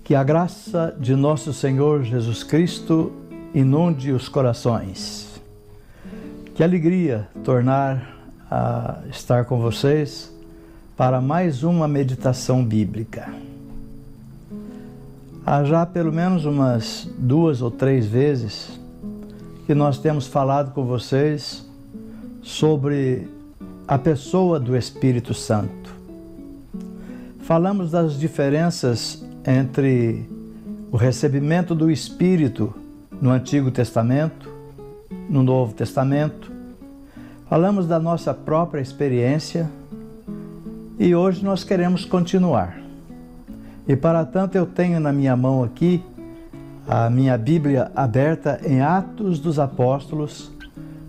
Que a graça de nosso Senhor Jesus Cristo inunde os corações. Que alegria tornar a estar com vocês para mais uma meditação bíblica. Há já pelo menos umas 2 ou 3 vezes que nós temos falado com vocês sobre a pessoa do Espírito Santo. Falamos das diferenças entre o recebimento do Espírito no Antigo Testamento, no Novo Testamento. Falamos da nossa própria experiência e hoje nós queremos continuar. E para tanto eu tenho na minha mão aqui a minha Bíblia aberta em Atos dos Apóstolos,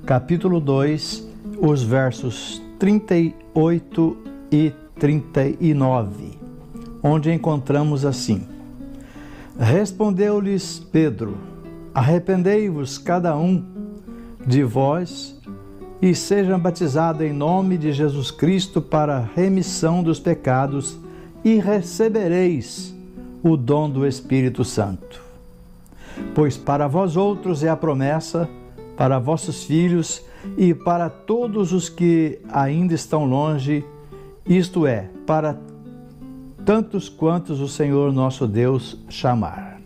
capítulo 2, os versos 38 e 39, onde encontramos assim: Respondeu-lhes Pedro: Arrependei-vos cada um de vós e seja batizado em nome de Jesus Cristo para a remissão dos pecados e recebereis o dom do Espírito Santo. Pois para vós outros é a promessa, para vossos filhos e para todos os que ainda estão longe, isto é, para tantos quantos o Senhor nosso Deus chamar.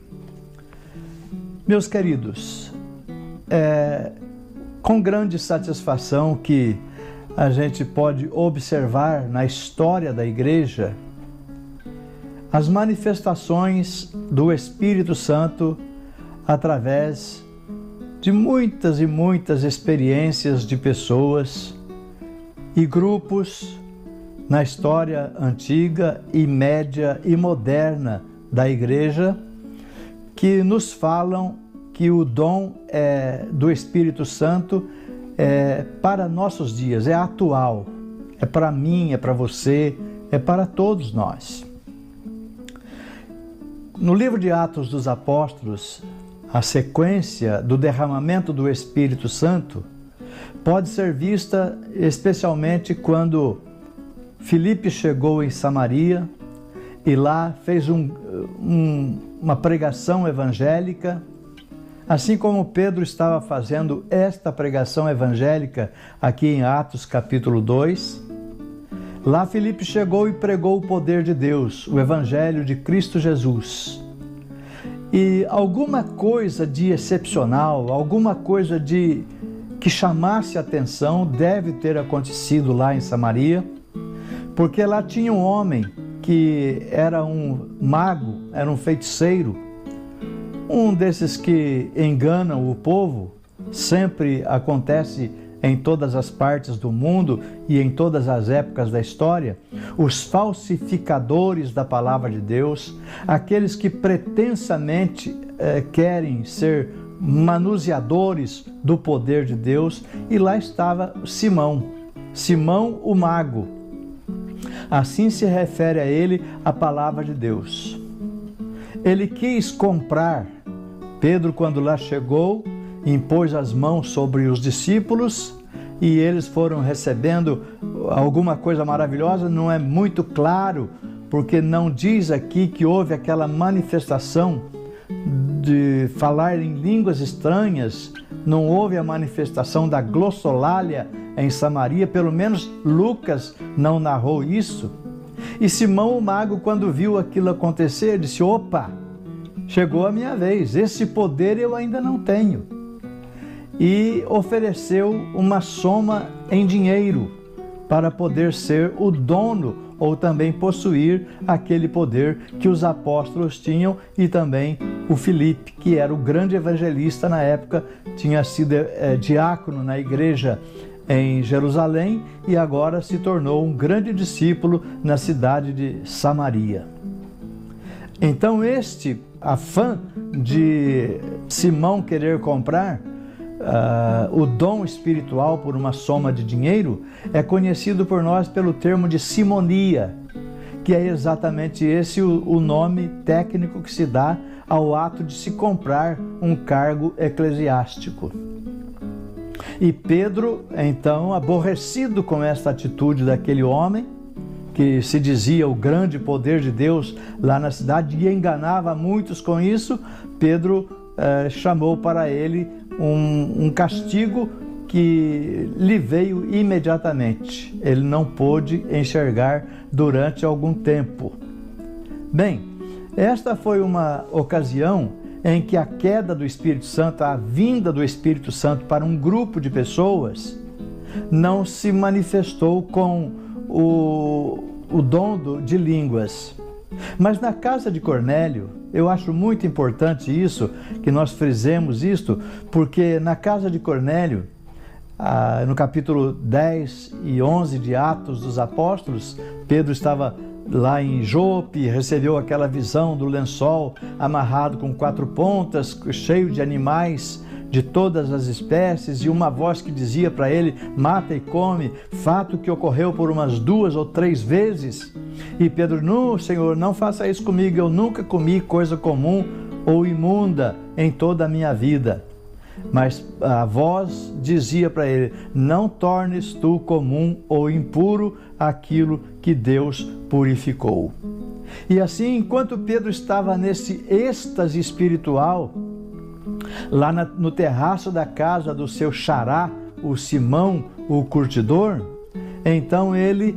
Meus queridos, com grande satisfação que a gente pode observar na história da igreja as manifestações do Espírito Santo através de muitas e muitas experiências de pessoas e grupos na história antiga e média e moderna da igreja, que nos falam que o dom do Espírito Santo é para nossos dias, é atual, é para mim, é para você, é para todos nós. No livro de Atos dos Apóstolos, a sequência do derramamento do Espírito Santo pode ser vista especialmente quando Filipe chegou em Samaria e lá fez uma pregação evangélica, assim como Pedro estava fazendo esta pregação evangélica aqui em Atos capítulo 2. Lá Filipe chegou e pregou o poder de Deus, o evangelho de Cristo Jesus. E alguma coisa de excepcional, alguma coisa que chamasse a atenção deve ter acontecido lá em Samaria, porque lá tinha um homem que era um mago, era um feiticeiro, um desses que enganam o povo. Sempre acontece em todas as partes do mundo e em todas as épocas da história, os falsificadores da palavra de Deus, aqueles que pretensamente querem ser manuseadores do poder de Deus. E lá estava Simão o mago. Assim se refere a ele a palavra de Deus. Ele quis comprar. Pedro, quando lá chegou, impôs as mãos sobre os discípulos e eles foram recebendo alguma coisa maravilhosa. Não é muito claro, porque não diz aqui que houve aquela manifestação de falar em línguas estranhas, não houve a manifestação da glossolalia em Samaria, pelo menos Lucas não narrou isso. E Simão o mago, quando viu aquilo acontecer, disse: opa, chegou a minha vez, esse poder eu ainda não tenho. E ofereceu uma soma em dinheiro para poder ser o dono ou também possuir aquele poder que os apóstolos tinham, e também o Filipe, que era o grande evangelista na época, tinha sido diácono na igreja em Jerusalém e agora se tornou um grande discípulo na cidade de Samaria. Então este afã de Simão querer comprar o dom espiritual por uma soma de dinheiro é conhecido por nós pelo termo de simonia, que é exatamente esse o nome técnico que se dá ao ato de se comprar um cargo eclesiástico. E Pedro, então, aborrecido com esta atitude daquele homem, que se dizia o grande poder de Deus lá na cidade e enganava muitos com isso, Pedro chamou para ele um castigo que lhe veio imediatamente. Ele não pôde enxergar durante algum tempo. Bem, esta foi uma ocasião em que a queda do Espírito Santo, a vinda do Espírito Santo para um grupo de pessoas, não se manifestou com o dom de línguas. Mas na casa de Cornélio, eu acho muito importante isso, que nós frisemos isto, porque na casa de Cornélio, no capítulo 10 e 11 de Atos dos Apóstolos, Pedro estava lá em Jope, recebeu aquela visão do lençol amarrado com 4 pontas, cheio de animais de todas as espécies, e uma voz que dizia para ele: mata e come, fato que ocorreu por umas 2 ou 3 vezes. E Pedro: não, Senhor, não faça isso comigo, eu nunca comi coisa comum ou imunda em toda a minha vida. Mas a voz dizia para ele: não tornes tu comum ou impuro aquilo que Deus purificou. E assim, enquanto Pedro estava nesse êxtase espiritual, lá no terraço da casa do seu xará, o Simão, o curtidor, então ele,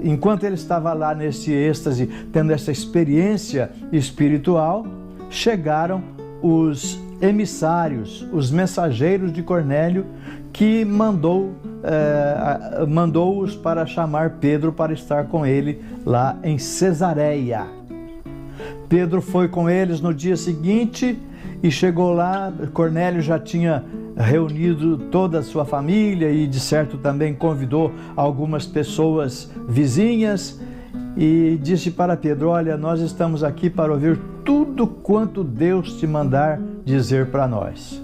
enquanto ele estava lá nesse êxtase, tendo essa experiência espiritual, chegaram os emissários, os mensageiros de Cornélio, que mandou-os para chamar Pedro para estar com ele lá em Cesareia. Pedro foi com eles no dia seguinte e chegou lá. Cornélio já tinha reunido toda a sua família e, de certo, também convidou algumas pessoas vizinhas e disse para Pedro: olha, nós estamos aqui para ouvir tudo quanto Deus te mandar dizer para nós.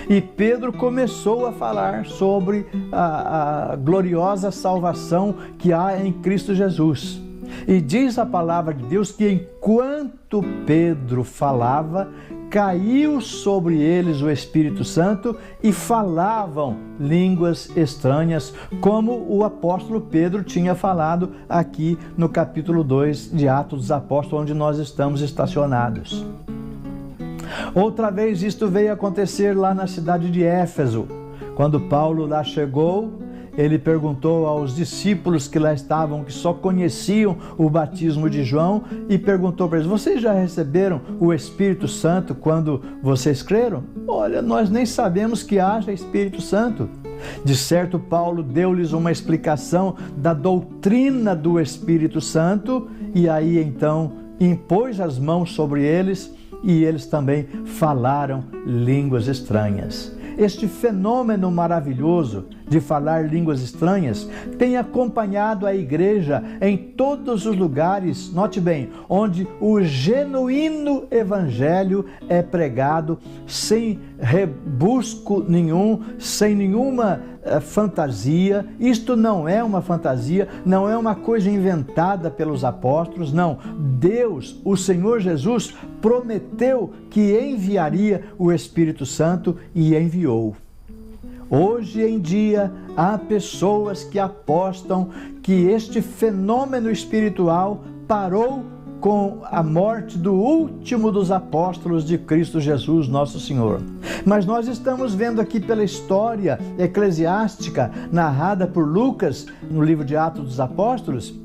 E Pedro começou a falar sobre a gloriosa salvação que há em Cristo Jesus. E diz a palavra de Deus que enquanto Pedro falava, caiu sobre eles o Espírito Santo e falavam línguas estranhas, como o apóstolo Pedro tinha falado aqui no capítulo 2 de Atos dos Apóstolos, onde nós estamos estacionados. Outra vez isto veio acontecer lá na cidade de Éfeso. Quando Paulo lá chegou, ele perguntou aos discípulos que lá estavam, que só conheciam o batismo de João, e perguntou para eles: vocês já receberam o Espírito Santo quando vocês creram? Olha, nós nem sabemos que haja Espírito Santo. De certo, Paulo deu-lhes uma explicação da doutrina do Espírito Santo, e aí então impôs as mãos sobre eles, e eles também falaram línguas estranhas. Este fenômeno maravilhoso de falar línguas estranhas tem acompanhado a igreja em todos os lugares, note bem, onde o genuíno evangelho é pregado sem rebusco nenhum, sem nenhuma fantasia. Isto não é uma fantasia, não é uma coisa inventada pelos apóstolos, não. Deus, o Senhor Jesus, prometeu que enviaria o Espírito Santo e enviou. Hoje em dia, há pessoas que apostam que este fenômeno espiritual parou com a morte do último dos apóstolos de Cristo Jesus, nosso Senhor. Mas nós estamos vendo aqui pela história eclesiástica narrada por Lucas, no livro de Atos dos Apóstolos,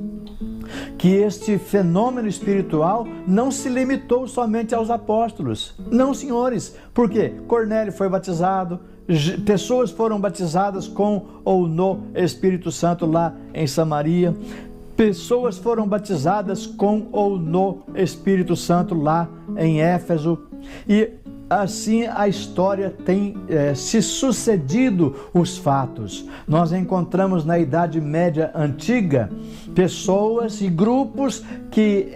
que este fenômeno espiritual não se limitou somente aos apóstolos. Não, senhores. Por quê? Cornélio foi batizado, pessoas foram batizadas com ou no Espírito Santo lá em Samaria, pessoas foram batizadas com ou no Espírito Santo lá em Éfeso, e assim a história tem se sucedido os fatos. Nós encontramos na Idade Média Antiga pessoas e grupos que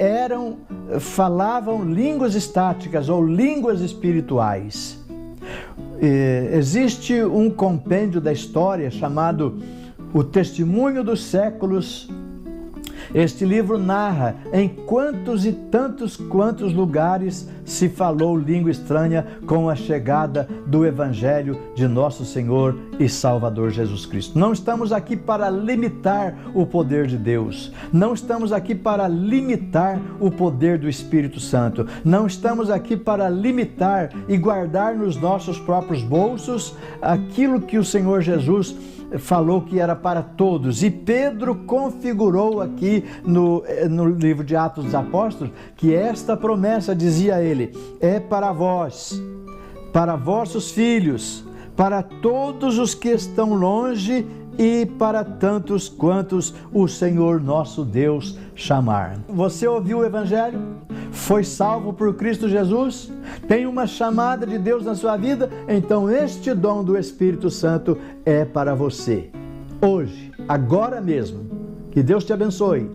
falavam línguas estáticas ou línguas espirituais. Existe um compêndio da história chamado O Testemunho dos Séculos, Este livro narra em quantos e tantos quantos lugares se falou língua estranha com a chegada do Evangelho de nosso Senhor e Salvador Jesus Cristo. Não estamos aqui para limitar o poder de Deus. Não estamos aqui para limitar o poder do Espírito Santo. Não estamos aqui para limitar e guardar nos nossos próprios bolsos aquilo que o Senhor Jesus falou que era para todos. E Pedro configurou aqui no livro de Atos dos Apóstolos que esta promessa, dizia ele, é para vós, para vossos filhos, para todos os que estão longe e para tantos quantos o Senhor nosso Deus chamar. Você ouviu o Evangelho? Foi salvo por Cristo Jesus? Tem uma chamada de Deus na sua vida? Então este dom do Espírito Santo é para você. Hoje, agora mesmo. Que Deus te abençoe.